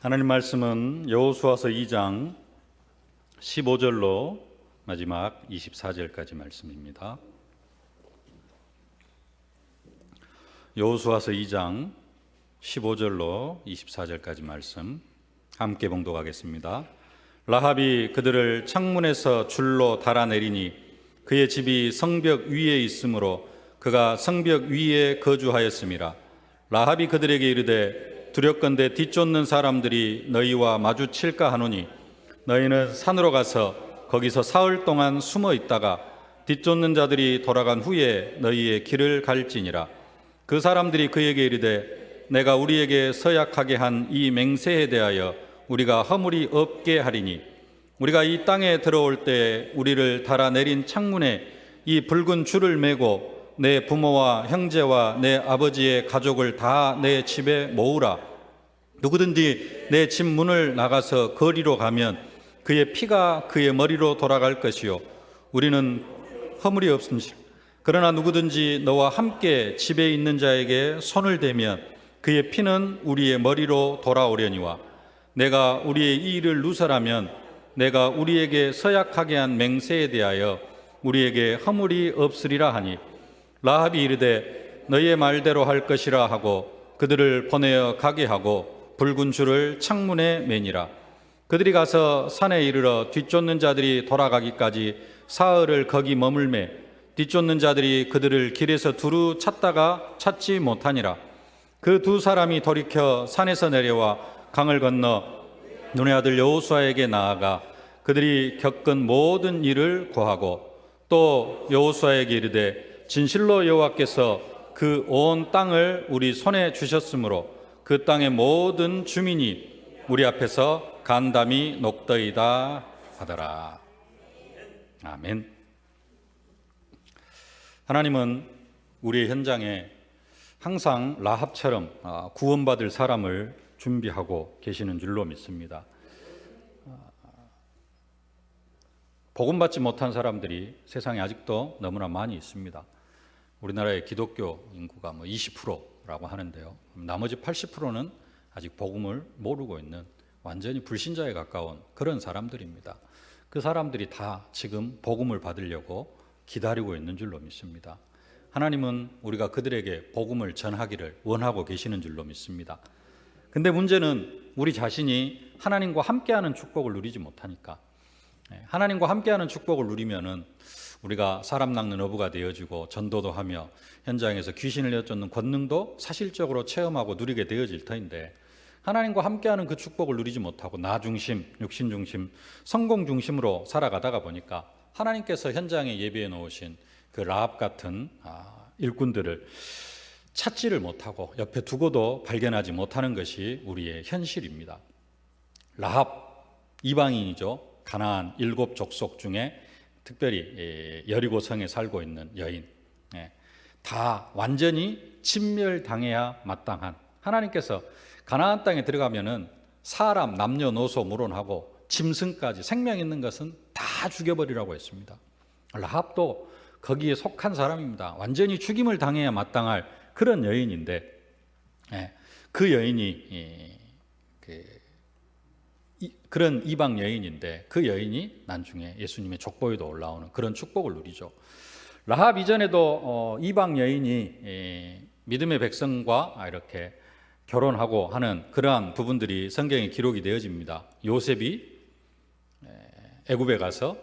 하나님 말씀은 여호수아서 2장 15절로 마지막 24절까지 말씀입니다. 여호수아서 2장 15절로 24절까지 말씀 함께 봉독하겠습니다. 라합이 그들을 창문에서 줄로 달아내리니 그의 집이 성벽 위에 있으므로 그가 성벽 위에 거주하였음이라. 라합이 그들에게 이르되 두렵건대 뒤쫓는 사람들이 너희와 마주칠까 하노니 너희는 산으로 가서 거기서 사흘 동안 숨어 있다가 뒤쫓는 자들이 돌아간 후에 너희의 길을 갈지니라. 그 사람들이 그에게 이르되 내가 우리에게 서약하게 한 이 맹세에 대하여 우리가 허물이 없게 하리니 우리가 이 땅에 들어올 때 우리를 달아내린 창문에 이 붉은 줄을 매고 내 부모와 형제와 내 아버지의 가족을 다 내 집에 모으라. 누구든지 내 집 문을 나가서 거리로 가면 그의 피가 그의 머리로 돌아갈 것이요 우리는 허물이 없음시라. 그러나 누구든지 너와 함께 집에 있는 자에게 손을 대면 그의 피는 우리의 머리로 돌아오려니와 내가 우리의 이 일을 누설하면 내가 우리에게 서약하게 한 맹세에 대하여 우리에게 허물이 없으리라 하니 라합이 이르되 너희의 말대로 할 것이라 하고 그들을 보내어 가게 하고 붉은 줄을 창문에 매니라. 그들이 가서 산에 이르러 뒤쫓는 자들이 돌아가기까지 사흘을 거기 머물매 뒤쫓는 자들이 그들을 길에서 두루 찾다가 찾지 못하니라. 그 두 사람이 돌이켜 산에서 내려와 강을 건너 눈의 아들 여호수아에게 나아가 그들이 겪은 모든 일을 고하고 또 여호수아에게 이르되 진실로 여호와께서 그 온 땅을 우리 손에 주셨으므로 그 땅의 모든 주민이 우리 앞에서 간담이 녹더이다 하더라. 아멘. 하나님은 우리의 현장에 항상 라합처럼 구원받을 사람을 준비하고 계시는 줄로 믿습니다. 복음받지 못한 사람들이 세상에 아직도 너무나 많이 있습니다. 우리나라의 기독교 인구가 20%라고 하는데요. 나머지 80%는 아직 복음을 모르고 있는 완전히 불신자에 가까운 그런 사람들입니다. 그 사람들이 다 지금 복음을 받으려고 기다리고 있는 줄로 믿습니다. 하나님은 우리가 그들에게 복음을 전하기를 원하고 계시는 줄로 믿습니다. 근데 문제는 우리 자신이 하나님과 함께하는 축복을 누리지 못하니까 하나님과 함께하는 축복을 누리면은 우리가 사람 낚는 어부가 되어지고 전도도 하며 현장에서 귀신을 내쫓는 권능도 사실적으로 체험하고 누리게 되어질 터인데 하나님과 함께하는 그 축복을 누리지 못하고 나 중심, 육신 중심, 성공 중심으로 살아가다가 보니까 하나님께서 현장에 예비해 놓으신 그 라합 같은 일꾼들을 찾지를 못하고 옆에 두고도 발견하지 못하는 것이 우리의 현실입니다. 라합 이방인이죠. 가나안 7족속 중에 특별히 여리고성에 살고 있는 여인, 다 완전히 진멸당해야 마땅한, 하나님께서 가나안 땅에 들어가면은 사람 남녀노소 물론하고 짐승까지 생명 있는 것은 다 죽여버리라고 했습니다. 라합도 거기에 속한 사람입니다. 완전히 죽임을 당해야 마땅할 그런 여인인데 그 여인이 그런 이방 여인인데 그 여인이 나중에 예수님의 족보에도 올라오는 그런 축복을 누리죠. 라합 이전에도 이방 여인이 믿음의 백성과 이렇게 결혼하고 하는 그러한 부분들이 성경에 기록이 되어집니다. 요셉이 애굽에 가서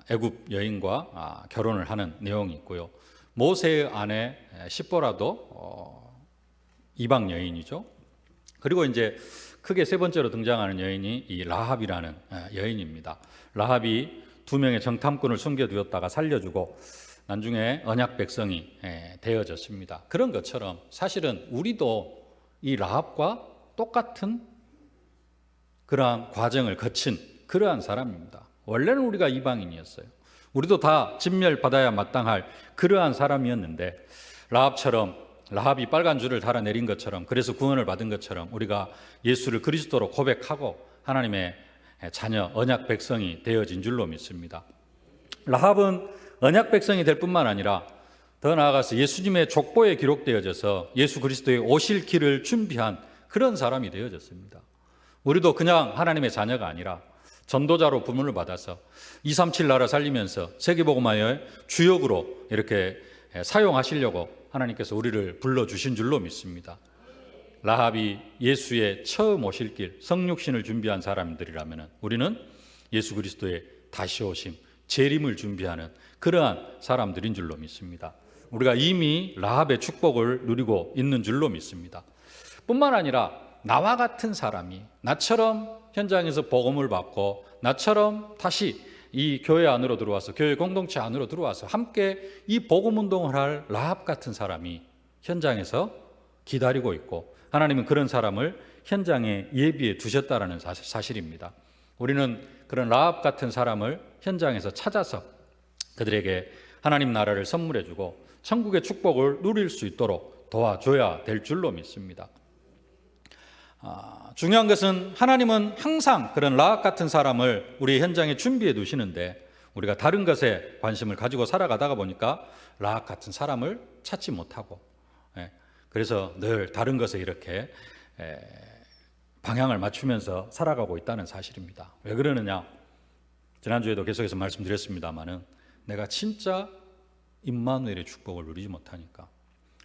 애굽 여인과 결혼을 하는 내용이 있고요. 모세의 아내 십보라도 이방 여인이죠. 그리고 이제 크게 세 번째로 등장하는 여인이 이 라합이라는 여인입니다. 라합이 2명의 정탐꾼을 숨겨두었다가 살려주고 나중에 언약 백성이 되어졌습니다. 그런 것처럼 사실은 우리도 이 라합과 똑같은 그러한 과정을 거친 그러한 사람입니다. 원래는 우리가 이방인이었어요. 우리도 다 진멸받아야 마땅할 그러한 사람이었는데 라합이 빨간 줄을 달아내린 것처럼, 그래서 구원을 받은 것처럼 우리가 예수를 그리스도로 고백하고 하나님의 자녀 언약 백성이 되어진 줄로 믿습니다. 라합은 언약 백성이 될 뿐만 아니라 더 나아가서 예수님의 족보에 기록되어져서 예수 그리스도의 오실 길을 준비한 그런 사람이 되어졌습니다. 우리도 그냥 하나님의 자녀가 아니라 전도자로 부름을 받아서 237 나라 살리면서 세계복음화의 주역으로 이렇게 사용하시려고 하나님께서 우리를 불러주신 줄로 믿습니다. 라합이 예수의 처음 오실 길 성육신을 준비한 사람들이라면 우리는 예수 그리스도의 다시 오심 재림을 준비하는 그러한 사람들인 줄로 믿습니다. 우리가 이미 라합의 축복을 누리고 있는 줄로 믿습니다. 뿐만 아니라 나와 같은 사람이 나처럼 현장에서 복음을 받고 나처럼 다시 이 교회 안으로 들어와서 교회 공동체 안으로 들어와서 함께 이 복음 운동을 할 라합 같은 사람이 현장에서 기다리고 있고 하나님은 그런 사람을 현장에 예비해 두셨다라는 사실입니다. 우리는 그런 라합 같은 사람을 현장에서 찾아서 그들에게 하나님 나라를 선물해 주고 천국의 축복을 누릴 수 있도록 도와줘야 될 줄로 믿습니다. 중요한 것은 하나님은 항상 그런 라합 같은 사람을 우리 현장에 준비해 두시는데 우리가 다른 것에 관심을 가지고 살아가다가 보니까 라합 같은 사람을 찾지 못하고 그래서 늘 다른 것에 이렇게 방향을 맞추면서 살아가고 있다는 사실입니다. 왜 그러느냐? 지난주에도 계속해서 말씀드렸습니다마는 내가 진짜 임마누엘의 축복을 누리지 못하니까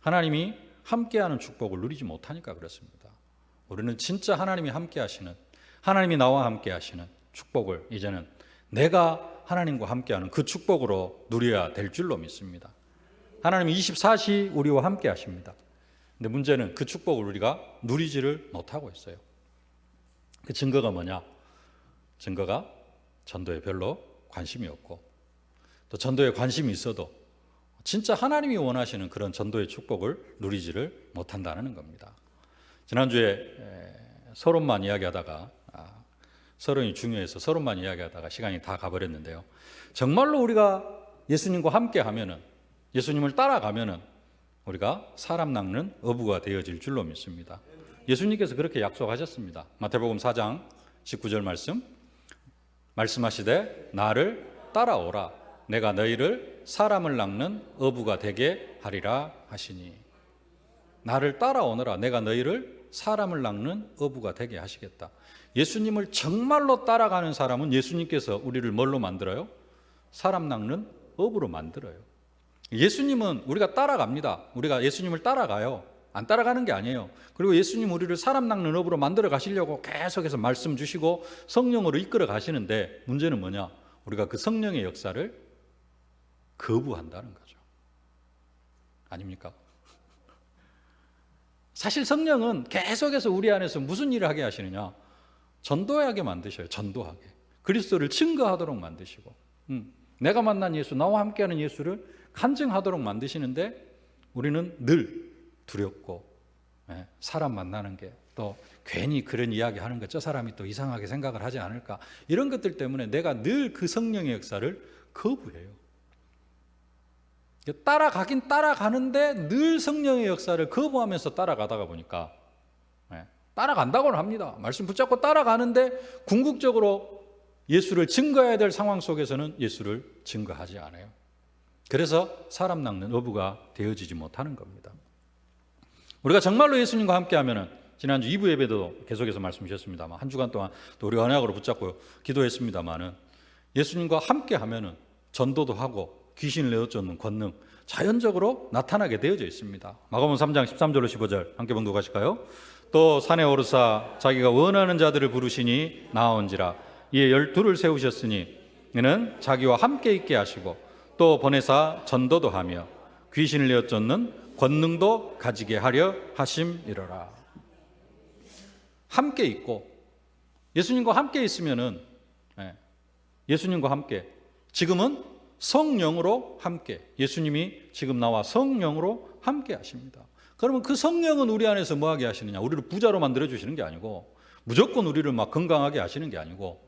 하나님이 함께하는 축복을 누리지 못하니까 그렇습니다. 우리는 진짜 하나님이 함께하시는 하나님이 나와 함께하시는 축복을 이제는 내가 하나님과 함께하는 그 축복으로 누려야 될 줄로 믿습니다. 하나님이 24시 우리와 함께하십니다. 근데 문제는 그 축복을 우리가 누리지를 못하고 있어요. 그 증거가 뭐냐? 증거가 전도에 별로 관심이 없고 또 전도에 관심이 있어도 진짜 하나님이 원하시는 그런 전도의 축복을 누리지를 못한다는 겁니다. 지난주에 서론만 이야기하다가 서론이 중요해서 서론만 이야기하다가 시간이 다 가버렸는데요. 정말로 우리가 예수님과 함께 하면은 예수님을 따라가면은 우리가 사람 낚는 어부가 되어질 줄로 믿습니다. 예수님께서 그렇게 약속하셨습니다. 마태복음 4장 19절 말씀하시되 나를 따라오라 내가 너희를 사람을 낚는 어부가 되게 하리라 하시니 나를 따라오너라 내가 너희를 사람을 낚는 어부가 되게 하시겠다. 예수님을 정말로 따라가는 사람은 예수님께서 우리를 뭘로 만들어요? 사람 낚는 어부로 만들어요. 예수님은 우리가 따라갑니다. 우리가 예수님을 따라가요. 안 따라가는 게 아니에요. 그리고 예수님 우리를 사람 낚는 업으로 만들어 가시려고 계속해서 말씀 주시고 성령으로 이끌어 가시는데 문제는 뭐냐? 우리가 그 성령의 역사를 거부한다는 거죠. 아닙니까? 사실 성령은 계속해서 우리 안에서 무슨 일을 하게 하시느냐? 전도하게 만드셔요. 전도하게. 그리스도를 증거하도록 만드시고 내가 만난 예수, 나와 함께하는 예수를 간증하도록 만드시는데 우리는 늘 두렵고 사람 만나는 게 또 괜히 그런 이야기 하는 거 저 사람이 또 이상하게 생각을 하지 않을까 이런 것들 때문에 내가 늘 그 성령의 역사를 거부해요. 따라가긴 따라가는데 늘 성령의 역사를 거부하면서 따라가다가 보니까 따라간다고는 합니다. 말씀 붙잡고 따라가는데 궁극적으로 예수를 증거해야 될 상황 속에서는 예수를 증거하지 않아요. 그래서 사람 낚는 어부가 되어지지 못하는 겁니다. 우리가 정말로 예수님과 함께하면은 지난주 2부 예배도 계속해서 말씀 주셨습니다만 한 주간 동안 또 우리 언약으로 붙잡고 기도했습니다만은 예수님과 함께하면은 전도도 하고 귀신을 내어쫓는 권능 자연적으로 나타나게 되어져 있습니다. 마가복음 3장 13절로 15절 함께 봉독하실까요? 또 산에 오르사 자기가 원하는 자들을 부르시니 나온지라 이에 12를 세우셨으니 이는 자기와 함께 있게 하시고 또 보내사 전도도 하며 귀신을 내어쫓는 권능도 가지게 하려 하심이로라. 함께 있고 예수님과 함께 있으면은 예수님과 함께 지금은 성령으로 함께 예수님이 지금 나와 성령으로 함께 하십니다. 그러면 그 성령은 우리 안에서 뭐하게 하시느냐? 우리를 부자로 만들어 주시는 게 아니고 무조건 우리를 막 건강하게 하시는 게 아니고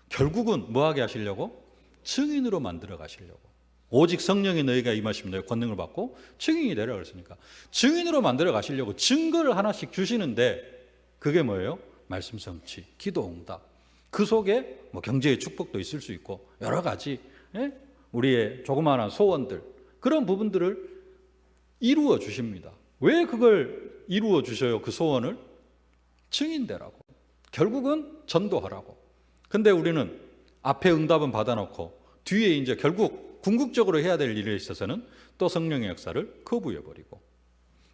결국은 뭐하게 하시려고? 증인으로 만들어 가시려고. 오직 성령이 너희가 임하시면 너희 권능을 받고 증인이 되라 그랬으니까 증인으로 만들어 가시려고 증거를 하나씩 주시는데 그게 뭐예요? 말씀 성취, 기도 응답. 그 속에 뭐 경제의 축복도 있을 수 있고 여러 가지 우리의 조그마한 소원들 그런 부분들을 이루어 주십니다. 왜 그걸 이루어 주셔요? 그 소원을 증인되라고. 결국은 전도하라고. 근데 우리는 앞에 응답은 받아놓고 뒤에 이제 결국 궁극적으로 해야 될 일에 있어서는 또 성령의 역사를 거부해버리고,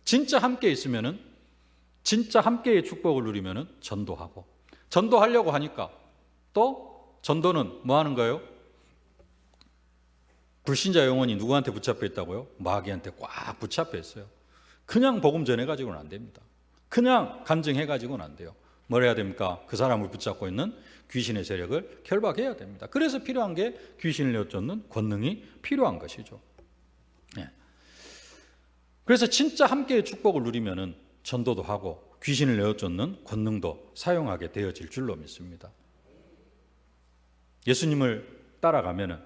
진짜 함께 있으면은, 진짜 함께의 축복을 누리면은 전도하고, 전도하려고 하니까 또 전도는 뭐 하는 거예요? 불신자 영혼이 누구한테 붙잡혀 있다고요? 마귀한테 꽉 붙잡혀 있어요. 그냥 복음 전해가지고는 안 됩니다. 그냥 간증해가지고는 안 돼요. 뭘 해야 됩니까? 그 사람을 붙잡고 있는 귀신의 세력을 결박해야 됩니다. 그래서 필요한 게 귀신을 내쫓는 권능이 필요한 것이죠. 예. 그래서 진짜 함께의 축복을 누리면은 전도도 하고 귀신을 내쫓는 권능도 사용하게 되어질 줄로 믿습니다. 예수님을 따라가면은,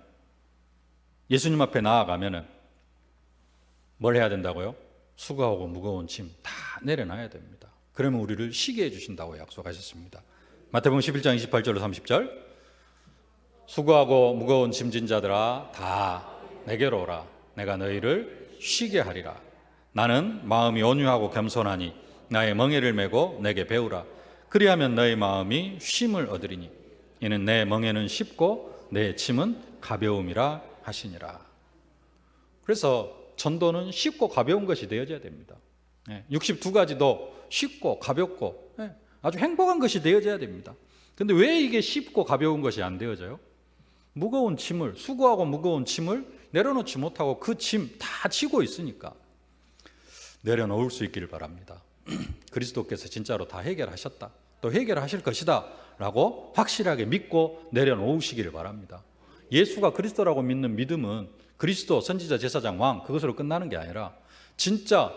예수님 앞에 나아가면은 뭘 해야 된다고요? 수고하고 무거운 짐 다 내려놔야 됩니다. 그러면 우리를 쉬게 해주신다고 약속하셨습니다. 마태복음 11장 28절로 30절, 수고하고 무거운 짐진 자들아 다 내게로 오라. 내가 너희를 쉬게 하리라. 나는 마음이 온유하고 겸손하니 나의 멍에를 메고 내게 배우라. 그리하면 너희 마음이 쉼을 얻으리니 이는 내 멍에는 쉽고 내 짐은 가벼움이라 하시니라. 그래서 전도는 쉽고 가벼운 것이 되어져야 됩니다. 62가지도 쉽고 가볍고 아주 행복한 것이 되어져야 됩니다. 근데 왜 이게 쉽고 가벼운 것이 안 되어져요? 무거운 짐을, 수고하고 무거운 짐을 내려놓지 못하고 그 짐 다 지고 있으니까. 내려놓을 수 있기를 바랍니다. 그리스도께서 진짜로 다 해결하셨다, 또 해결하실 것이다 라고 확실하게 믿고 내려놓으시기를 바랍니다. 예수가 그리스도라고 믿는 믿음은 그리스도, 선지자, 제사장, 왕 그것으로 끝나는 게 아니라 진짜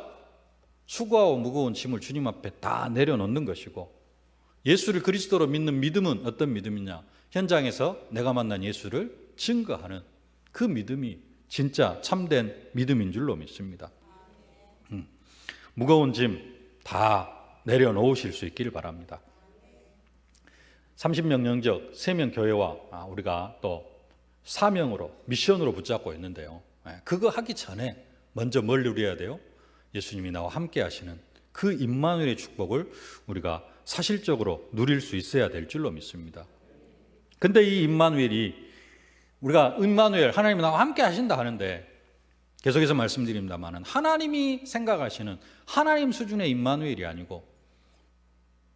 수고하고 무거운 짐을 주님 앞에 다 내려놓는 것이고, 예수를 그리스도로 믿는 믿음은 어떤 믿음이냐? 현장에서 내가 만난 예수를 증거하는 그 믿음이 진짜 참된 믿음인 줄로 믿습니다. 무거운 짐 다 내려놓으실 수 있기를 바랍니다. 30명 영적 세명 교회와 우리가 또 사명으로, 미션으로 붙잡고 있는데요. 그거 하기 전에 먼저 뭘 누려야 돼요? 예수님이 나와 함께 하시는 그 임마누엘의 축복을 우리가 사실적으로 누릴 수 있어야 될 줄로 믿습니다. 근데 이 임마누엘이, 우리가 임마누엘, 하나님이 나와 함께 하신다 하는데 계속해서 말씀드립니다만, 하나님이 생각하시는 하나님 수준의 임마누엘이 아니고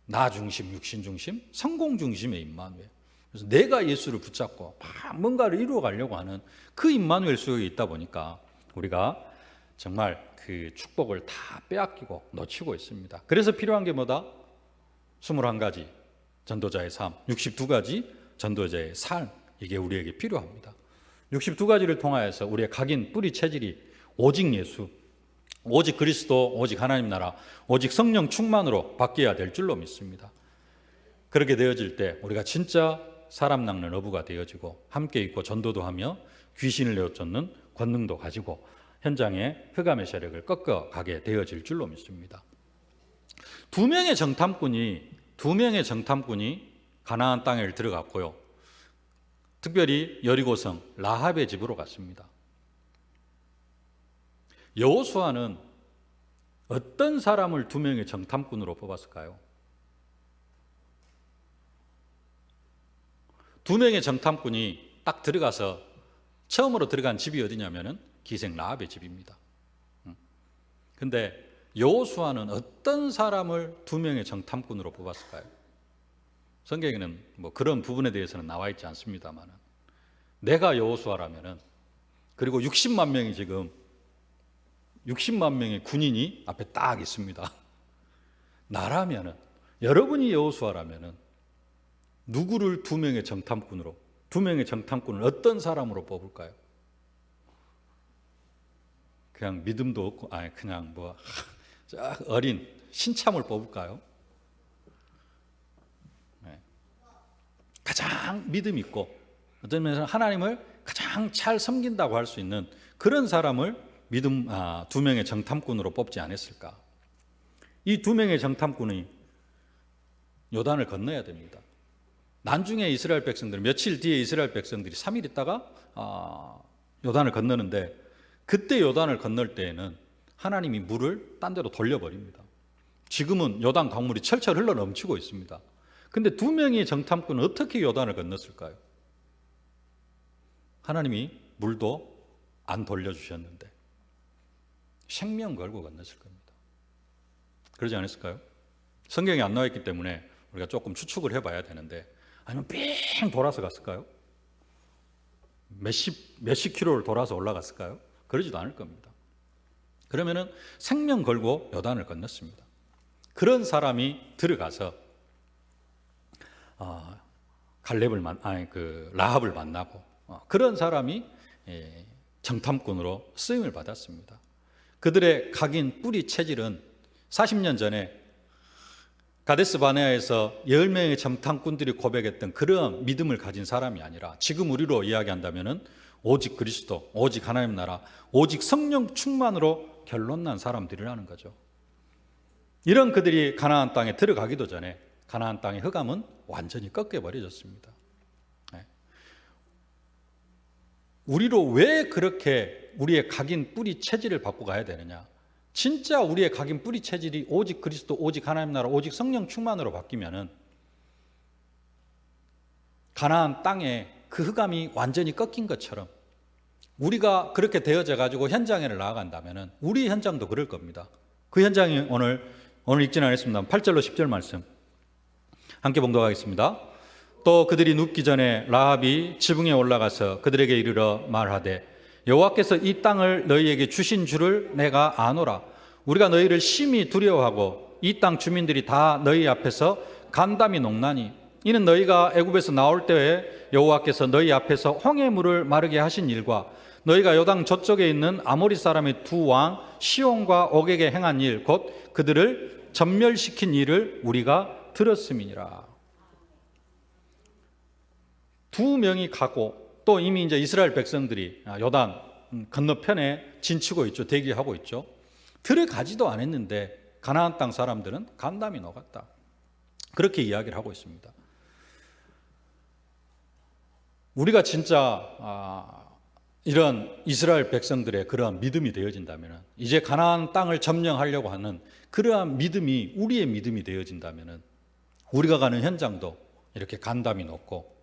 나 중심, 육신 중심, 성공 중심의 임마누엘. 그래서 내가 예수를 붙잡고 뭔가를 이루어 가려고 하는 그 임마누엘 속에 있다 보니까 우리가 정말 그 축복을 다 빼앗기고 놓치고 있습니다. 그래서 필요한 게 뭐다? 21가지 전도자의 삶, 62가지 전도자의 삶, 이게 우리에게 필요합니다. 62가지를 통하여서 우리의 각인 뿌리 체질이 오직 예수, 오직 그리스도, 오직 하나님 나라, 오직 성령 충만으로 바뀌어야 될 줄로 믿습니다. 그렇게 되어질 때 우리가 진짜 사람 낚는 어부가 되어지고 함께 있고 전도도 하며 귀신을 내쫓는 권능도 가지고 현장에 흑암의 세력을 꺾어가게 되어질 줄로 믿습니다. 두 명의 정탐꾼이 가나안 땅에 들어갔고요. 특별히 여리고성 라합의 집으로 갔습니다. 여호수아는 어떤 사람을 두 명의 정탐꾼으로 뽑았을까요? 두 명의 정탐꾼이 딱 들어가서 처음으로 들어간 집이 어디냐면은 기생 라합의 집입니다. 근데 여호수아는 어떤 사람을 두 명의 정탐꾼으로 뽑았을까요? 성경에는 뭐 그런 부분에 대해서는 나와 있지 않습니다만, 내가 여호수아라면은, 그리고 60만 명이 지금 60만 명의 군인이 앞에 딱 있습니다. 나라면은, 여러분이 여호수아라면은 누구를 두 명의 정탐꾼으로, 두 명의 정탐꾼을 어떤 사람으로 뽑을까요? 그냥 믿음도 없고, 그냥 뭐 어린 신참을 뽑을까요? 네. 가장 믿음 있고 어떤 면에서 하나님을 가장 잘 섬긴다고 할 수 있는 그런 사람을 두 명의 정탐꾼으로 뽑지 않았을까? 이 두 명의 정탐꾼이 요단을 건너야 됩니다. 나중에 이스라엘 백성들, 며칠 뒤에 이스라엘 백성들이 3일 있다가 요단을 건너는데, 그때 요단을 건널 때에는 하나님이 물을 딴 데로 돌려버립니다. 지금은 요단 강물이 철철 흘러 넘치고 있습니다. 근데 두 명의 정탐꾼은 어떻게 요단을 건넜을까요? 하나님이 물도 안 돌려주셨는데 생명 걸고 건넜을 겁니다. 그러지 않았을까요? 성경에 안 나와 있기 때문에 우리가 조금 추측을 해봐야 되는데, 아니면 삥 돌아서 갔을까요? 몇십 킬로를 돌아서 올라갔을까요? 그러지도 않을 겁니다. 그러면은 생명 걸고 요단을 건넜습니다. 그런 사람이 들어가서 라합을 만나고 그런 사람이 정탐꾼으로 쓰임을 받았습니다. 그들의 각인 뿌리 체질은 40년 전에 가데스 바네아에서 10명의 정탐꾼들이 고백했던 그런 믿음을 가진 사람이 아니라, 지금 우리로 이야기한다면 오직 그리스도, 오직 하나님 나라, 오직 성령 충만으로 결론난 사람들이라는 거죠. 이런 그들이 가나안 땅에 들어가기도 전에 가나안 땅의 흑암은 완전히 꺾여버려졌습니다. 우리로 왜 그렇게 우리의 각인 뿌리 체질을 바꾸고 가야 되느냐? 진짜 우리의 각인 뿌리 체질이 오직 그리스도, 오직 하나님 나라, 오직 성령 충만으로 바뀌면은 가나안 땅에 그 흑암이 완전히 꺾인 것처럼 우리가 그렇게 되어져 가지고 현장에 나아간다면은 우리 현장도 그럴 겁니다. 그 현장이 오늘 읽지는 않았습니다. 8절로 10절 말씀 함께 봉독하겠습니다. 또 그들이 눕기 전에 라합이 지붕에 올라가서 그들에게 이르러 말하되, 여호와께서 이 땅을 너희에게 주신 줄을 내가 아노라. 우리가 너희를 심히 두려워하고 이 땅 주민들이 다 너희 앞에서 간담이 녹나니, 이는 너희가 애굽에서 나올 때에 여호와께서 너희 앞에서 홍해물을 마르게 하신 일과 너희가 요단 저쪽에 있는 아모리 사람의 두 왕 시온과 옥에게 행한 일, 곧 그들을 전멸시킨 일을 우리가 들었음이니라. 두 명이 가고 또 이미 이제 이스라엘 백성들이 요단 건너편에 진치고 있죠. 대기하고 있죠. 들어가지도 않았는데 가나안 땅 사람들은 간담이 녹았다. 그렇게 이야기를 하고 있습니다. 우리가 진짜 이런 이스라엘 백성들의 그러한 믿음이 되어진다면, 이제 가나안 땅을 점령하려고 하는 그러한 믿음이 우리의 믿음이 되어진다면, 우리가 가는 현장도 이렇게 간담이 높고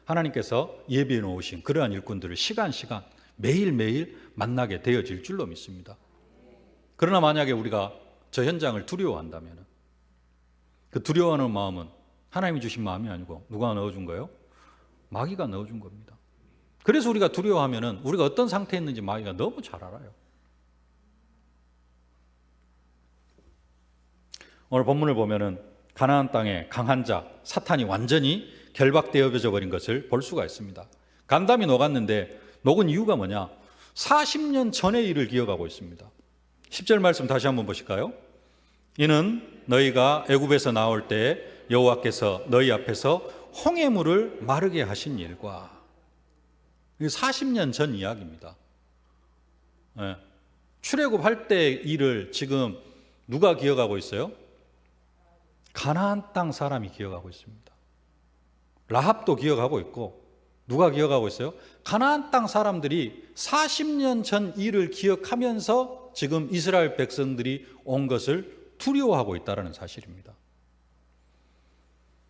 하나님께서 예비해 놓으신 그러한 일꾼들을 시간 매일매일 만나게 되어질 줄로 믿습니다. 그러나 만약에 우리가 저 현장을 두려워한다면, 그 두려워하는 마음은 하나님이 주신 마음이 아니고 누가 넣어준 거예요? 마귀가 넣어준 겁니다. 그래서 우리가 두려워하면 우리가 어떤 상태에 있는지 마귀가 너무 잘 알아요. 오늘 본문을 보면은 가나안 땅에 강한 자 사탄이 완전히 결박되어져 버린 것을 볼 수가 있습니다. 간담이 녹았는데 녹은 이유가 뭐냐? 40년 전의 일을 기억하고 있습니다. 10절 말씀 다시 한번 보실까요? 이는 너희가 애굽에서 나올 때 여호와께서 너희 앞에서 홍해물을 마르게 하신 일과, 40년 전 이야기입니다. 출애굽할 때 일을 지금 누가 기억하고 있어요? 가나안 땅 사람이 기억하고 있습니다. 라합도 기억하고 있고, 누가 기억하고 있어요? 가나안 땅 사람들이 40년 전 일을 기억하면서 지금 이스라엘 백성들이 온 것을 두려워하고 있다는 사실입니다.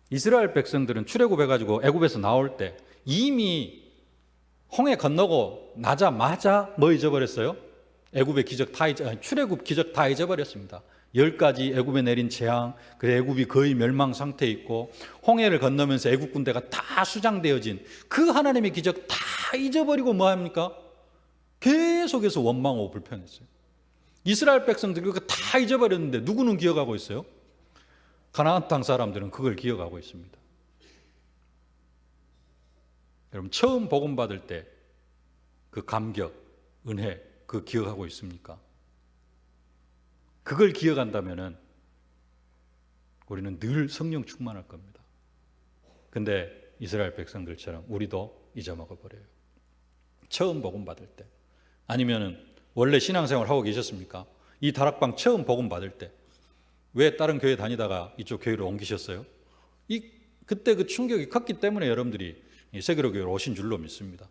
이스라엘 백성들은 출애굽해가지고 애굽에서 나올 때 이미 홍해 건너고 나자마자 뭐 잊어버렸어요? 애굽의 기적 출애굽 기적 다 잊어버렸습니다. 10가지 애굽에 내린 재앙, 그래 애굽이 거의 멸망 상태에 있고 홍해를 건너면서 애굽 군대가 다 수장되어진 그 하나님의 기적 다 잊어버리고 뭐 합니까? 계속해서 원망하고 불평했어요. 이스라엘 백성들이 그거 다 잊어버렸는데 누구는 기억하고 있어요? 가나안 땅 사람들은 그걸 기억하고 있습니다. 여러분, 처음 복음 받을 때 그 감격, 은혜, 그 기억하고 있습니까? 그걸 기억한다면은 우리는 늘 성령 충만할 겁니다. 근데 이스라엘 백성들처럼 우리도 잊어먹어 버려요. 처음 복음 받을 때, 아니면은 원래 신앙생활 하고 계셨습니까? 이 다락방 처음 복음 받을 때 왜 다른 교회 다니다가 이쪽 교회로 옮기셨어요? 그때 그 충격이 컸기 때문에 여러분들이 이 세계로 교회로 오신 줄로 믿습니다.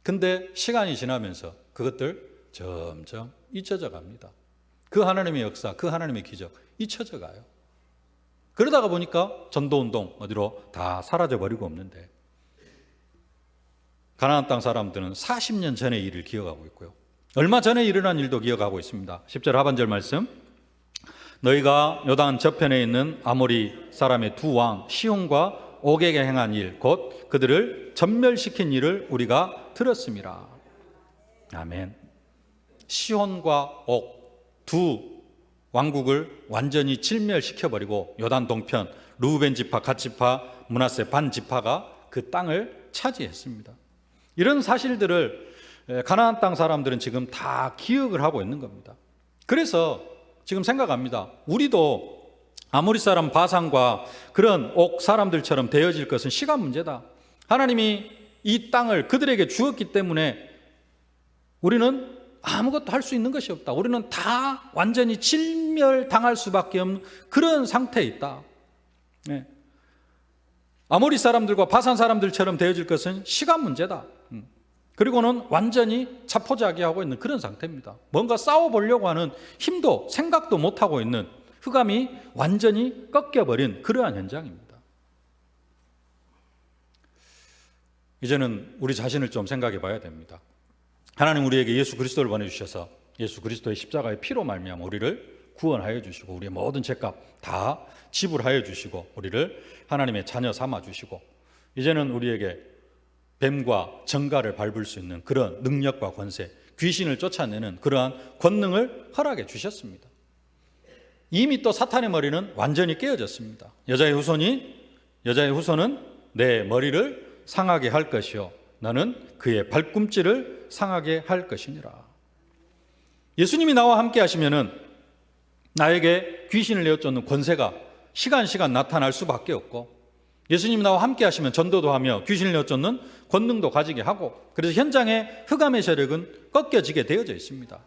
근데 시간이 지나면서 그것들 점점 잊혀져 갑니다. 그 하나님의 역사, 그 하나님의 기적 잊혀져 가요. 그러다가 보니까 전도운동 어디로 다 사라져버리고 없는데, 가나안 땅 사람들은 40년 전의 일을 기억하고 있고요. 얼마 전에 일어난 일도 기억하고 있습니다. 10절 하반절 말씀. 너희가 요단 저편에 있는 아모리 사람의 두 왕 시온과 옥에게 행한 일, 곧 그들을 전멸시킨 일을 우리가 들었습니다. 아멘. 시온과 옥 두 왕국을 완전히 진멸시켜버리고 요단 동편 르우벤 지파, 갓 지파, 므낫세 반 지파가 그 땅을 차지했습니다. 이런 사실들을 가나안 땅 사람들은 지금 다 기억을 하고 있는 겁니다. 그래서 지금 생각합니다. 우리도 아모리 사람 바산과 그런 옥 사람들처럼 되어질 것은 시간 문제다. 하나님이 이 땅을 그들에게 주었기 때문에 우리는 아무것도 할 수 있는 것이 없다. 우리는 다 완전히 진멸당할 수밖에 없는 그런 상태에 있다. 네. 아모리 사람들과 바산 사람들처럼 되어질 것은 시간 문제다. 그리고는 완전히 자포자기하고 있는 그런 상태입니다. 뭔가 싸워보려고 하는 힘도 생각도 못하고 있는, 흑암이 완전히 꺾여버린 그러한 현장입니다. 이제는 우리 자신을 좀 생각해 봐야 됩니다. 하나님 우리에게 예수 그리스도를 보내주셔서 예수 그리스도의 십자가의 피로 말미암아 우리를 구원하여 주시고 우리의 모든 죄값 다 지불하여 주시고 우리를 하나님의 자녀 삼아 주시고, 이제는 우리에게 뱀과 정갈을 밟을 수 있는 그런 능력과 권세, 귀신을 쫓아내는 그러한 권능을 허락해 주셨습니다. 이미 또 사탄의 머리는 완전히 깨어졌습니다. 여자의 후손은 내 머리를 상하게 할 것이요 나는 그의 발꿈치를 상하게 할 것이니라. 예수님이 나와 함께 하시면은 나에게 귀신을 내어쫓는 권세가 시간 나타날 수밖에 없고, 예수님이 나와 함께 하시면 전도도 하며 귀신을 내어쫓는 권능도 가지게 하고, 그래서 현장의 흑암의 세력은 꺾여지게 되어져 있습니다.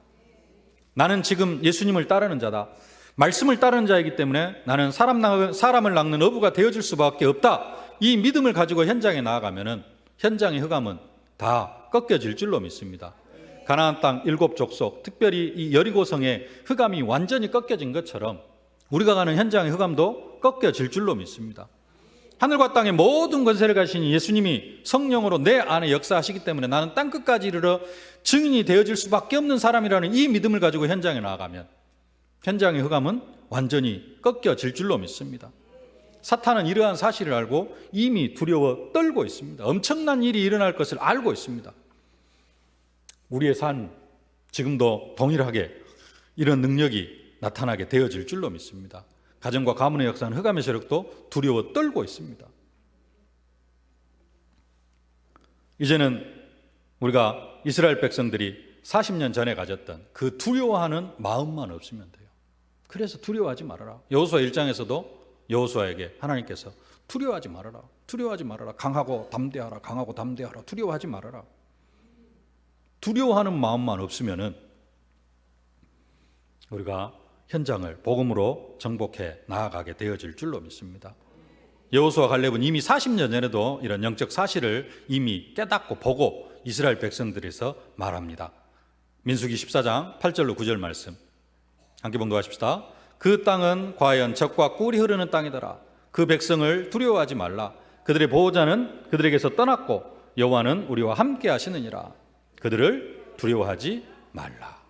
나는 지금 예수님을 따르는 자다, 말씀을 따르는 자이기 때문에 나는 사람을 낚는 어부가 되어질 수밖에 없다, 이 믿음을 가지고 현장에 나아가면은 현장의 흑암은 다 꺾여질 줄로 믿습니다. 가나안 땅 7족속, 특별히 이 여리고성의 흑암이 완전히 꺾여진 것처럼 우리가 가는 현장의 흑암도 꺾여질 줄로 믿습니다. 하늘과 땅의 모든 권세를 가신 예수님이 성령으로 내 안에 역사하시기 때문에 나는 땅끝까지 이르러 증인이 되어질 수밖에 없는 사람이라는 이 믿음을 가지고 현장에 나아가면 현장의 흑암은 완전히 꺾여질 줄로 믿습니다. 사탄은 이러한 사실을 알고 이미 두려워 떨고 있습니다. 엄청난 일이 일어날 것을 알고 있습니다. 우리의 삶 지금도 동일하게 이런 능력이 나타나게 되어질 줄로 믿습니다. 가정과 가문의 역사는 흑암의 세력도 두려워 떨고 있습니다. 이제는 우리가 이스라엘 백성들이 40년 전에 가졌던 그 두려워하는 마음만 없으면 돼요. 그래서 두려워하지 말아라. 여호수아 1장에서도 여호수아에게 하나님께서 두려워하지 말아라. 강하고 담대하라. 두려워하지 말아라. 두려워하는 마음만 없으면은 우리가 현장을 복음으로 정복해 나아가게 되어질 줄로 믿습니다. 여호수아 갈렙은 이미 40년 전에도 이런 영적 사실을 이미 깨닫고 보고 이스라엘 백성들에서 말합니다. 민수기 14장 8절로 9절 말씀 함께 봉독하십시다. 그 땅은 과연 젖과 꿀이 흐르는 땅이더라. 그 백성을 두려워하지 말라. 그들의 보호자는 그들에게서 떠났고 여호와는 우리와 함께 하시느니라. 그들을 두려워하지 말라.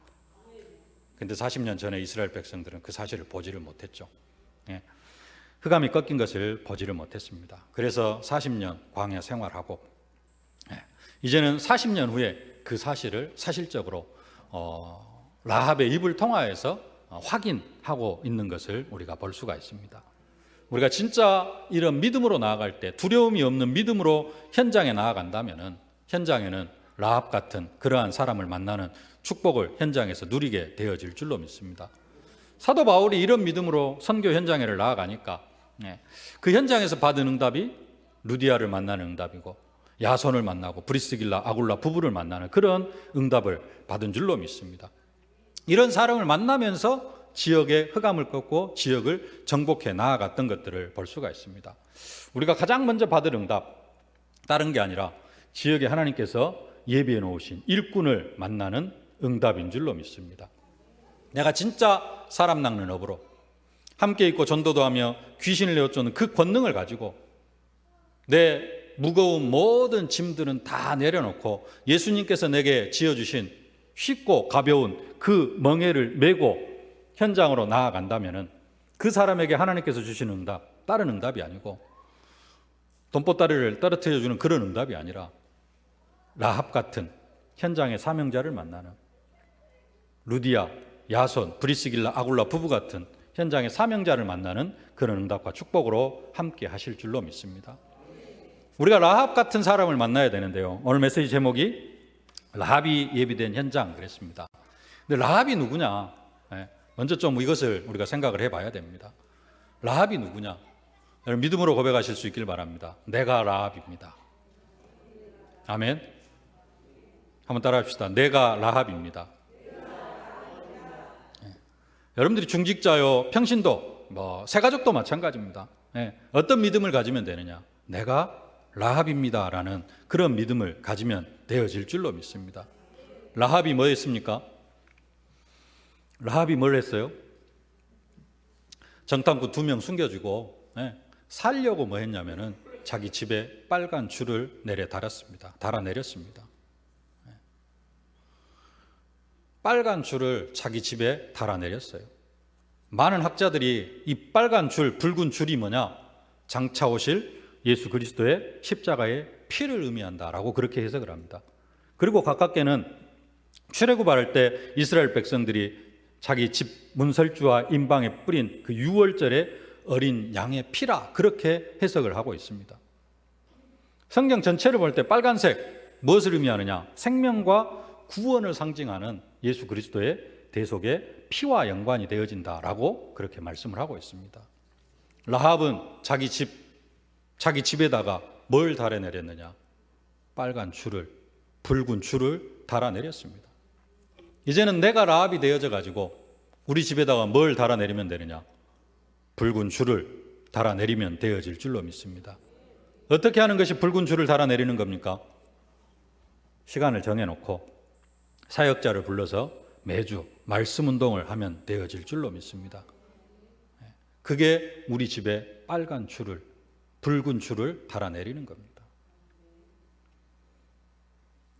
근데 40년 전에 이스라엘 백성들은 그 사실을 보지를 못했죠. 흑암이 꺾인 것을 보지를 못했습니다. 그래서 40년 광야 생활하고 이제는 40년 후에 그 사실을 사실적으로 라합의 입을 통하여서 확인하고 있는 것을 우리가 볼 수가 있습니다. 우리가 진짜 이런 믿음으로 나아갈 때, 두려움이 없는 믿음으로 현장에 나아간다면은 현장에는 라합 같은 그러한 사람을 만나는 축복을 현장에서 누리게 되어질 줄로 믿습니다. 사도 바울이 이런 믿음으로 선교 현장에를 나아가니까 그 현장에서 받은 응답이 루디아를 만나는 응답이고 야손을 만나고 브리스길라, 아굴라 부부를 만나는 그런 응답을 받은 줄로 믿습니다. 이런 사람을 만나면서 지역의 흑암을 꺾고 지역을 정복해 나아갔던 것들을 볼 수가 있습니다. 우리가 가장 먼저 받을 응답, 다른 게 아니라 지역에 하나님께서 예비해 놓으신 일꾼을 만나는 응답인 줄로 믿습니다. 내가 진짜 사람 낚는 업으로 함께 있고 전도도 하며 귀신을 내어쫓는 그 권능을 가지고 내 무거운 모든 짐들은 다 내려놓고 예수님께서 내게 지어주신 쉽고 가벼운 그 멍에를 메고 현장으로 나아간다면 그 사람에게 하나님께서 주시는 응답, 다른 응답이 아니고 돈보따리를 떨어뜨려주는 그런 응답이 아니라 라합 같은 현장의 사명자를 만나는 루디아, 야손, 브리스길라, 아굴라 부부 같은 현장의 사명자를 만나는 그런 응답과 축복으로 함께 하실 줄로 믿습니다. 우리가 라합 같은 사람을 만나야 되는데요. 오늘 메시지 제목이 라합이 예비된 현장 그랬습니다. 근데 라합이 누구냐? 먼저 좀 이것을 우리가 생각을 해봐야 됩니다. 라합이 누구냐? 여러분 믿음으로 고백하실 수 있길 바랍니다. 내가 라합입니다. 아멘. 한번 따라합시다. 내가 라합입니다. 여러분들이 중직자요, 평신도, 새가족도 마찬가지입니다. 어떤 믿음을 가지면 되느냐? 내가 라합입니다라는 그런 믿음을 가지면 되어질 줄로 믿습니다. 라합이 뭐 했습니까? 라합이 뭘 했어요? 정탐꾼 2명 숨겨주고 살려고 뭐 했냐면은 자기 집에 빨간 줄을 달아내렸습니다. 빨간 줄을 자기 집에 달아내렸어요. 많은 학자들이 이 빨간 줄, 붉은 줄이 뭐냐? 장차 오실 예수 그리스도의 십자가의 피를 의미한다라고 그렇게 해석을 합니다. 그리고 가깝게는 출애굽할 때 이스라엘 백성들이 자기 집 문설주와 임방에 뿌린 그 유월절의 어린 양의 피라 그렇게 해석을 하고 있습니다. 성경 전체를 볼 때 빨간색 무엇을 의미하느냐? 생명과 구원을 상징하는 예수 그리스도의 대속의 피와 연관이 되어진다라고 그렇게 말씀을 하고 있습니다. 라합은 자기 집에다가 뭘 달아내렸느냐? 빨간 줄을, 붉은 줄을 달아내렸습니다. 이제는 내가 라합이 되어져 가지고 우리 집에다가 뭘 달아내리면 되느냐? 붉은 줄을 달아내리면 되어질 줄로 믿습니다. 어떻게 하는 것이 붉은 줄을 달아내리는 겁니까? 시간을 정해놓고 사역자를 불러서 매주 말씀 운동을 하면 되어질 줄로 믿습니다. 그게 우리 집에 빨간 줄을, 붉은 줄을 달아내리는 겁니다.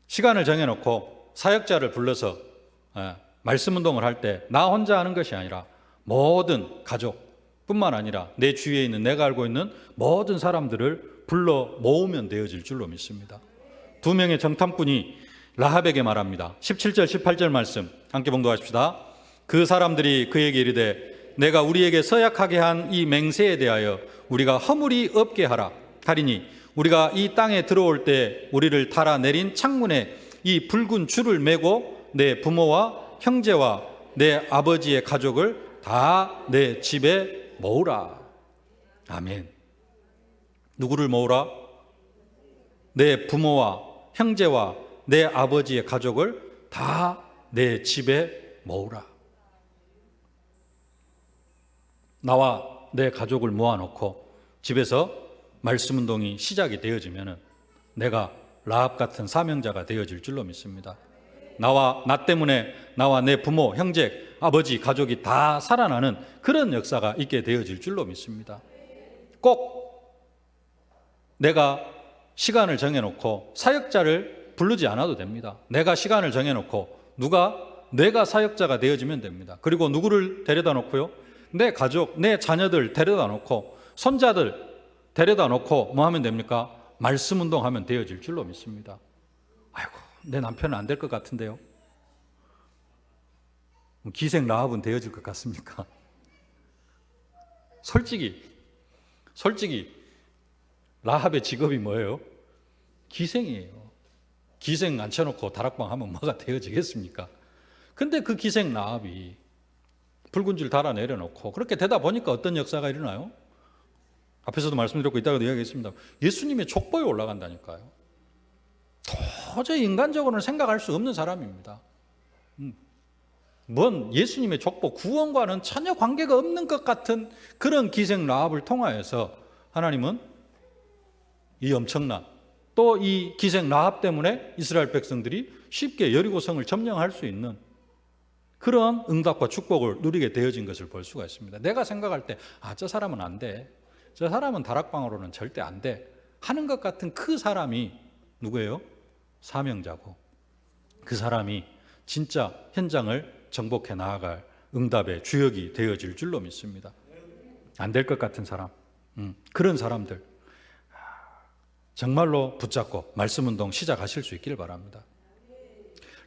시간을 정해놓고 사역자를 불러서 말씀 운동을 할 때 나 혼자 하는 것이 아니라 모든 가족뿐만 아니라 내 주위에 있는 내가 알고 있는 모든 사람들을 불러 모으면 되어질 줄로 믿습니다. 2명의 정탐꾼이 라합에게 말합니다. 17절 18절 말씀 함께 봉독하십시다. 그 사람들이 그에게 이르되 내가 우리에게 서약하게 한 이 맹세에 대하여 우리가 허물이 없게 하리니 우리가 이 땅에 들어올 때 우리를 달아내린 창문에 이 붉은 줄을 메고 내 부모와 형제와 내 아버지의 가족을 다 내 집에 모으라. 아멘. 누구를 모으라? 내 부모와 형제와 내 아버지의 가족을 다 내 집에 모으라. 나와 내 가족을 모아놓고 집에서 말씀 운동이 시작이 되어지면 내가 라합 같은 사명자가 되어질 줄로 믿습니다. 나 때문에 나와 내 부모, 형제, 아버지, 가족이 다 살아나는 그런 역사가 있게 되어질 줄로 믿습니다. 꼭 내가 시간을 정해놓고 사역자를 부르지 않아도 됩니다. 내가 시간을 정해놓고 내가 사역자가 되어지면 됩니다. 그리고 누구를 데려다 놓고요? 내 가족, 내 자녀들 데려다 놓고 손자들 데려다 놓고 뭐 하면 됩니까? 말씀 운동하면 되어질 줄로 믿습니다. 아이고, 내 남편은 안 될 것 같은데요. 기생 라합은 되어질 것 같습니까? 솔직히 라합의 직업이 뭐예요? 기생이에요. 기생 앉혀놓고 다락방 하면 뭐가 되어지겠습니까? 근데 그 기생 라합이 붉은 줄 달아내려놓고 그렇게 되다 보니까 어떤 역사가 일어나요? 앞에서도 말씀드렸고 이따가도 이야기했습니다. 예수님의 족보에 올라간다니까요. 도저히 인간적으로는 생각할 수 없는 사람입니다. 뭔 예수님의 족보, 구원과는 전혀 관계가 없는 것 같은 그런 기생 라합을 통하여서 하나님은 이 엄청난 또 이 기생 라합 때문에 이스라엘 백성들이 쉽게 여리고성을 점령할 수 있는 그런 응답과 축복을 누리게 되어진 것을 볼 수가 있습니다. 내가 생각할 때 저 사람은 안 돼, 저 사람은 다락방으로는 절대 안 돼 하는 것 같은 그 사람이 누구예요? 사명자고, 그 사람이 진짜 현장을 정복해 나아갈 응답의 주역이 되어질 줄로 믿습니다. 안 될 것 같은 사람, 그런 사람들 정말로 붙잡고 말씀운동 시작하실 수 있기를 바랍니다.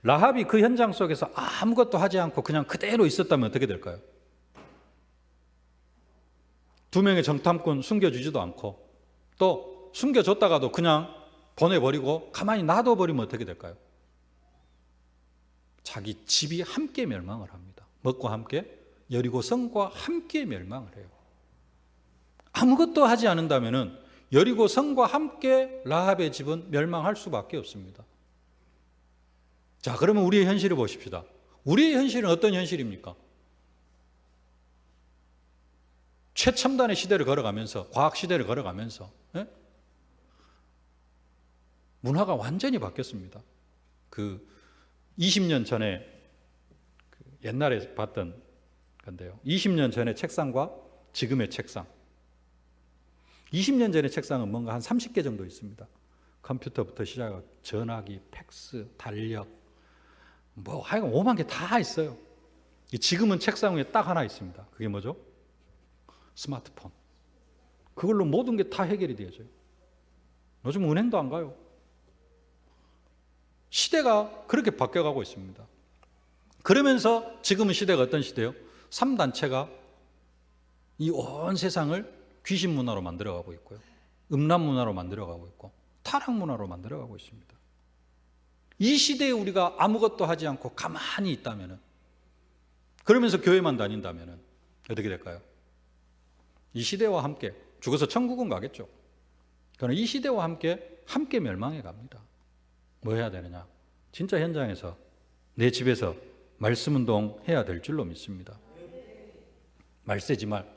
라합이 그 현장 속에서 아무것도 하지 않고 그냥 그대로 있었다면 어떻게 될까요? 두 명의 정탐꾼 숨겨주지도 않고 또 숨겨줬다가도 그냥 보내버리고 가만히 놔둬버리면 어떻게 될까요? 자기 집이 함께 멸망을 합니다. 먹고 함께 여리고 성과 함께 멸망을 해요. 아무것도 하지 않는다면 여리고 성과 함께 라합의 집은 멸망할 수밖에 없습니다. 자, 그러면 우리의 현실을 보십시다. 우리의 현실은 어떤 현실입니까? 최첨단의 시대를 걸어가면서, 과학 시대를 걸어가면서 문화가 완전히 바뀌었습니다. 그 20년 전에 옛날에 봤던 건데요. 20년 전의 책상과 지금의 책상. 20년 전의 책상은 뭔가 한 30개 정도 있습니다. 컴퓨터부터 시작하고 전화기, 팩스, 달력, 하여간 5만 개 다 있어요. 지금은 책상 위에 딱 하나 있습니다. 그게 뭐죠? 스마트폰. 그걸로 모든 게 다 해결이 되어져요. 요즘 은행도 안 가요. 시대가 그렇게 바뀌어가고 있습니다. 그러면서 지금은 시대가 어떤 시대예요? 3단체가 이 온 세상을 귀신 문화로 만들어가고 있고요. 음란 문화로 만들어가고 있고 타락 문화로 만들어가고 있습니다. 이 시대에 우리가 아무것도 하지 않고 가만히 있다면, 그러면서 교회만 다닌다면 어떻게 될까요? 이 시대와 함께 죽어서 천국은 가겠죠. 그러나 이 시대와 함께 멸망해 갑니다. 뭐 해야 되느냐? 진짜 현장에서 내 집에서 말씀운동 해야 될 줄로 믿습니다. 말세지말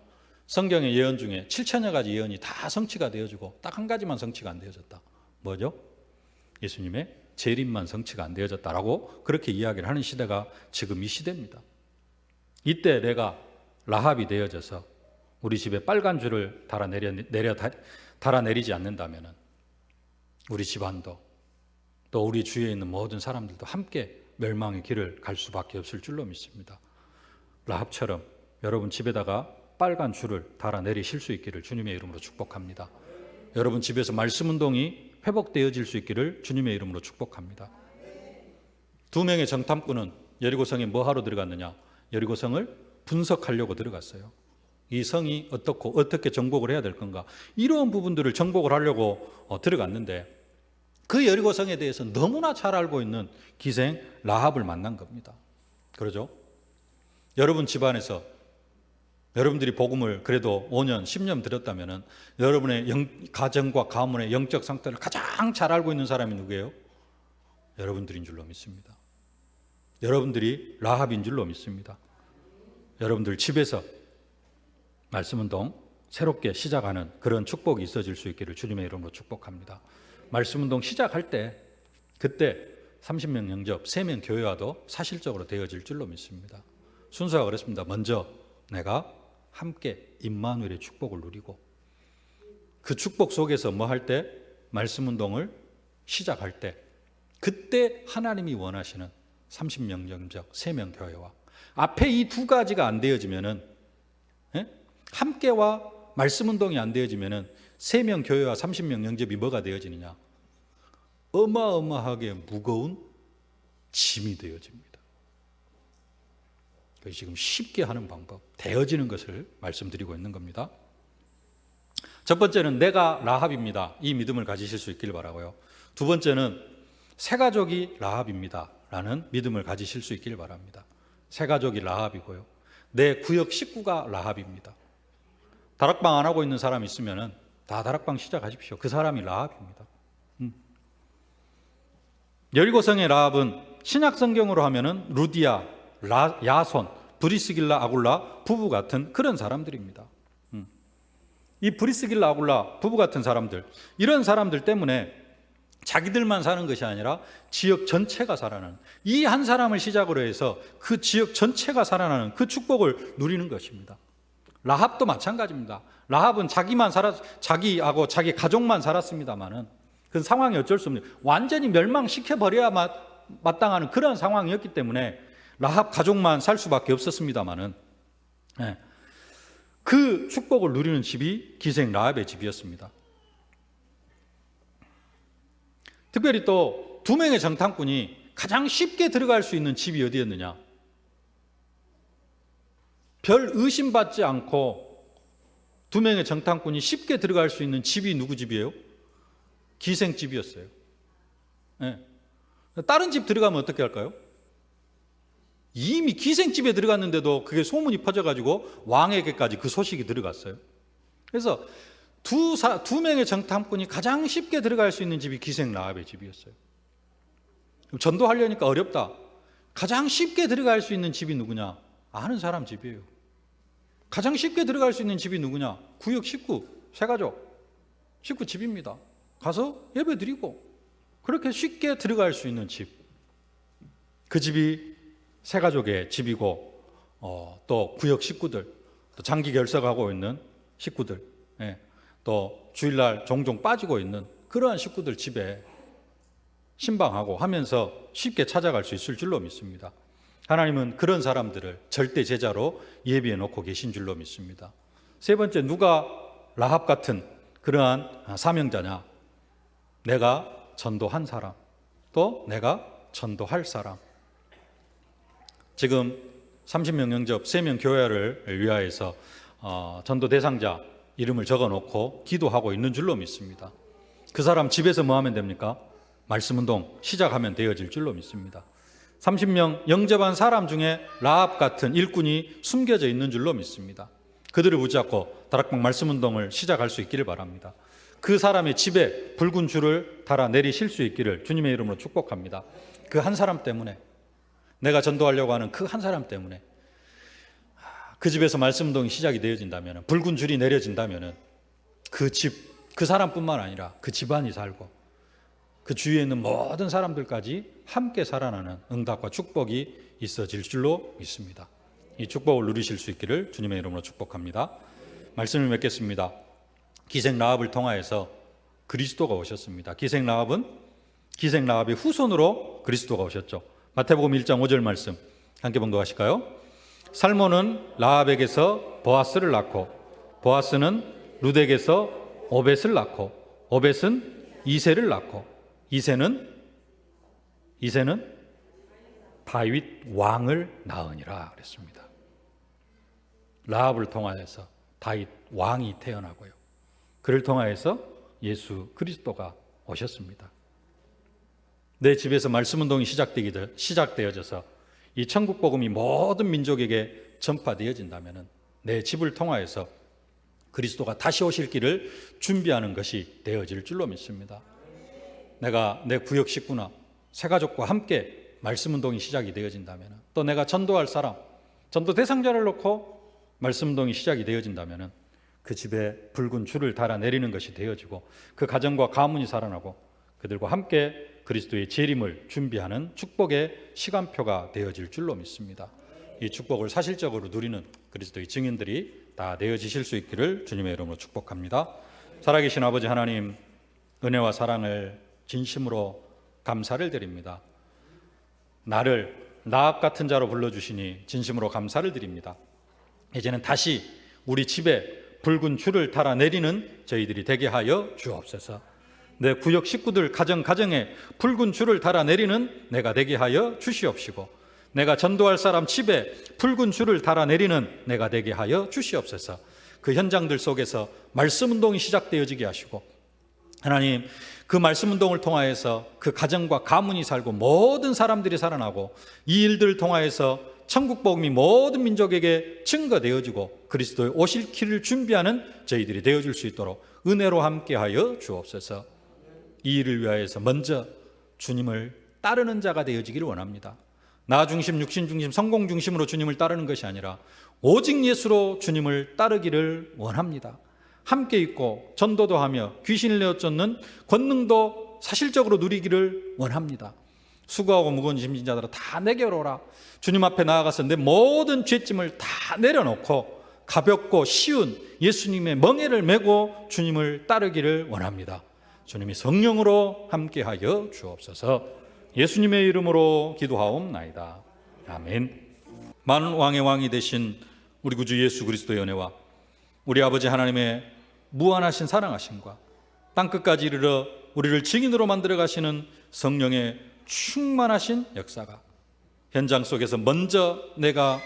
성경의 예언 중에 7천여 가지 예언이 다 성취가 되어지고 딱 한 가지만 성취가 안 되어졌다. 뭐죠? 예수님의 재림만 성취가 안 되어졌다라고 그렇게 이야기를 하는 시대가 지금 이 시대입니다. 이때 내가 라합이 되어져서 우리 집에 빨간 줄을 달아내리지 않는다면 우리 집안도 또 우리 주위에 있는 모든 사람들도 함께 멸망의 길을 갈 수밖에 없을 줄로 믿습니다. 라합처럼 여러분 집에다가 빨간 줄을 달아내리실 수 있기를 주님의 이름으로 축복합니다. 여러분 집에서 말씀운동이 회복되어질 수 있기를 주님의 이름으로 축복합니다. 두 명의 정탐꾼은 여리고성에 뭐 하러 들어갔느냐? 여리고성을 분석하려고 들어갔어요. 이 성이 어떻게 정복을 해야 될 건가? 이런 부분들을 정복을 하려고 들어갔는데 그 여리고성에 대해서 너무나 잘 알고 있는 기생 라합을 만난 겁니다. 그러죠? 여러분 집안에서 여러분들이 복음을 그래도 5년, 10년 들었다면 여러분의 가정과 가문의 영적 상태를 가장 잘 알고 있는 사람이 누구예요? 여러분들인 줄로 믿습니다. 여러분들이 라합인 줄로 믿습니다. 여러분들 집에서 말씀운동 새롭게 시작하는 그런 축복이 있어질 수 있기를 주님의 이름으로 축복합니다. 말씀운동 시작할 때 그때 30명 영접, 3명 교회화도 사실적으로 되어질 줄로 믿습니다. 순서가 그렇습니다. 먼저 내가 함께 임마누엘의 축복을 누리고 그 축복 속에서 뭐 할 때? 말씀운동을 시작할 때 그때 하나님이 원하시는 30명 영접, 3명 교회화. 앞에 이 두 가지가 안 되어지면은 함께와 말씀운동이 안 되어지면은 3명 교회와 30명 영접이 뭐가 되어지느냐? 어마어마하게 무거운 짐이 되어집니다. 지금 쉽게 하는 방법, 되어지는 것을 말씀드리고 있는 겁니다. 첫 번째는 내가 라합입니다. 이 믿음을 가지실 수 있기를 바라고요. 두 번째는 새 가족이 라합입니다. 라는 믿음을 가지실 수 있기를 바랍니다. 새 가족이 라합이고요. 내 구역 식구가 라합입니다. 다락방 안 하고 있는 사람 있으면 다 다락방 시작하십시오. 그 사람이 라합입니다. 여리고성의 라합은 신약 성경으로 하면은 루디아, 야손, 브리스길라, 아굴라 부부 같은 그런 사람들입니다. 이 브리스길라, 아굴라 부부 같은 사람들, 이런 사람들 때문에 자기들만 사는 것이 아니라 지역 전체가 살아나는, 이 한 사람을 시작으로 해서 그 지역 전체가 살아나는 그 축복을 누리는 것입니다. 라합도 마찬가지입니다. 라합은 자기하고 자기 가족만 살았습니다만은 그 상황이 어쩔 수 없는, 완전히 멸망시켜버려야 마땅하는 그런 상황이었기 때문에 라합 가족만 살 수밖에 없었습니다만은 그 축복을 누리는 집이 기생 라합의 집이었습니다. 특별히 또 두 명의 정탐꾼이 가장 쉽게 들어갈 수 있는 집이 어디였느냐? 별 의심받지 않고 두 명의 정탐꾼이 쉽게 들어갈 수 있는 집이 누구 집이에요? 기생 집이었어요. 네. 다른 집 들어가면 어떻게 할까요? 이미 기생 집에 들어갔는데도 그게 소문이 퍼져가지고 왕에게까지 그 소식이 들어갔어요. 그래서 두 명의 정탐꾼이 가장 쉽게 들어갈 수 있는 집이 기생 라합의 집이었어요. 전도하려니까 어렵다. 가장 쉽게 들어갈 수 있는 집이 누구냐? 아는 사람 집이에요. 가장 쉽게 들어갈 수 있는 집이 누구냐? 구역 식구, 세가족, 식구 집입니다. 가서 예배 드리고 그렇게 쉽게 들어갈 수 있는 집. 그 집이 세가족의 집이고 또 구역 식구들, 또 장기 결석하고 있는 식구들, 또 주일날 종종 빠지고 있는 그러한 식구들 집에 신방하고 하면서 쉽게 찾아갈 수 있을 줄로 믿습니다. 하나님은 그런 사람들을 절대 제자로 예비해 놓고 계신 줄로 믿습니다. 세 번째, 누가 라합 같은 그러한 사명자냐? 내가 전도한 사람, 또 내가 전도할 사람. 지금 30명 영접 3명 교회를 위하여서 전도 대상자 이름을 적어놓고 기도하고 있는 줄로 믿습니다. 그 사람 집에서 뭐 하면 됩니까? 말씀운동 시작하면 되어질 줄로 믿습니다. 30명 영접한 사람 중에 라합 같은 일꾼이 숨겨져 있는 줄로 믿습니다. 그들을 붙잡고 다락방 말씀운동을 시작할 수 있기를 바랍니다. 그 사람의 집에 붉은 줄을 달아 내리실 수 있기를 주님의 이름으로 축복합니다. 그 한 사람 때문에, 내가 전도하려고 하는 그 한 사람 때문에 그 집에서 말씀운동이 시작이 되어진다면, 붉은 줄이 내려진다면 그 집, 그 사람뿐만 아니라 그 집안이 살고 그 주위에 있는 모든 사람들까지 함께 살아나는 응답과 축복이 있어질 줄로 믿습니다. 이 축복을 누리실 수 있기를 주님의 이름으로 축복합니다. 말씀을 맺겠습니다. 기생 라합을 통하여서 그리스도가 오셨습니다. 기생 라합의 후손으로 그리스도가 오셨죠. 마태복음 1장 5절 말씀 함께 봉독하실까요? 살몬은 라합에게서 보아스를 낳고, 보아스는 룻에게서 오벳을 낳고, 오벳은 이새를 낳고, 이새는 다윗 왕을 낳으니라 그랬습니다. 라합을 통하여서 다윗 왕이 태어나고요, 그를 통하여서 예수 그리스도가 오셨습니다. 내 집에서 말씀운동이 시작되어져서 이 천국 복음이 모든 민족에게 전파되어진다면 내 집을 통하여서 그리스도가 다시 오실 길을 준비하는 것이 되어질 줄로 믿습니다. 내가 내 구역 식구나 새가족과 함께 말씀운동이 시작이 되어진다면, 또 내가 전도할 사람, 전도 대상자를 놓고 말씀운동이 시작이 되어진다면 그 집에 붉은 줄을 달아 내리는 것이 되어지고 그 가정과 가문이 살아나고 그들과 함께 그리스도의 재림을 준비하는 축복의 시간표가 되어질 줄로 믿습니다. 이 축복을 사실적으로 누리는 그리스도의 증인들이 다 되어지실 수 있기를 주님의 이름으로 축복합니다. 살아계신 아버지 하나님, 은혜와 사랑을 진심으로 감사를 드립니다. 나를 라합 같은 자로 불러주시니 진심으로 감사를 드립니다. 이제는 다시 우리 집에 붉은 줄을 달아 내리는 저희들이 되게 하여 주옵소서. 내 구역 식구들 가정에 붉은 줄을 달아 내리는 내가 되게 하여 주시옵시고, 내가 전도할 사람 집에 붉은 줄을 달아 내리는 내가 되게 하여 주시옵소서. 그 현장들 속에서 말씀운동이 시작되어지게 하시고, 하나님, 그 말씀운동을 통하여서 그 가정과 가문이 살고 모든 사람들이 살아나고 이 일들을 통하여서 천국 복음이 모든 민족에게 증거되어지고 그리스도의 오실 길을 준비하는 저희들이 되어줄 수 있도록 은혜로 함께하여 주옵소서. 이 일을 위하여서 먼저 주님을 따르는 자가 되어지기를 원합니다. 나 중심, 육신 중심, 성공 중심으로 주님을 따르는 것이 아니라 오직 예수로 주님을 따르기를 원합니다. 함께 있고 전도도 하며 귀신을 내어 쫓는 권능도 사실적으로 누리기를 원합니다. 수고하고 무거운 짐진 자들아 다 내게로 오라. 주님 앞에 나아가서 내 모든 죄짐을 다 내려놓고 가볍고 쉬운 예수님의 멍에를 메고 주님을 따르기를 원합니다. 주님이 성령으로 함께하여 주옵소서. 예수님의 이름으로 기도하옵나이다. 아멘. 만왕의 왕이 되신 우리 구주 예수 그리스도의 은혜와 우리 아버지 하나님의 무한하신 사랑하심과 땅끝까지 이르러 우리를 증인으로 만들어 가시는 성령의 충만하신 역사가 현장 속에서 먼저 내가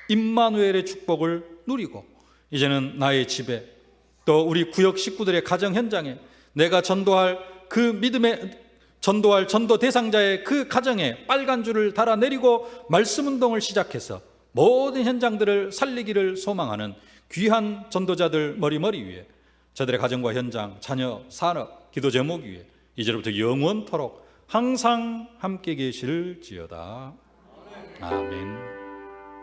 임마누엘의 축복을 누리고 이제는 나의 집에 또 우리 구역 식구들의 가정 현장에 내가 전도할 전도 대상자의 그 가정에 빨간 줄을 달아 내리고 말씀 운동을 시작해서 모든 현장들을 살리기를 소망하는 귀한 전도자들 머리 위에 저들의 가정과 현장, 자녀, 산업, 기도 제목 위에 이제로부터 영원토록 항상 함께 계실지어다. 아멘.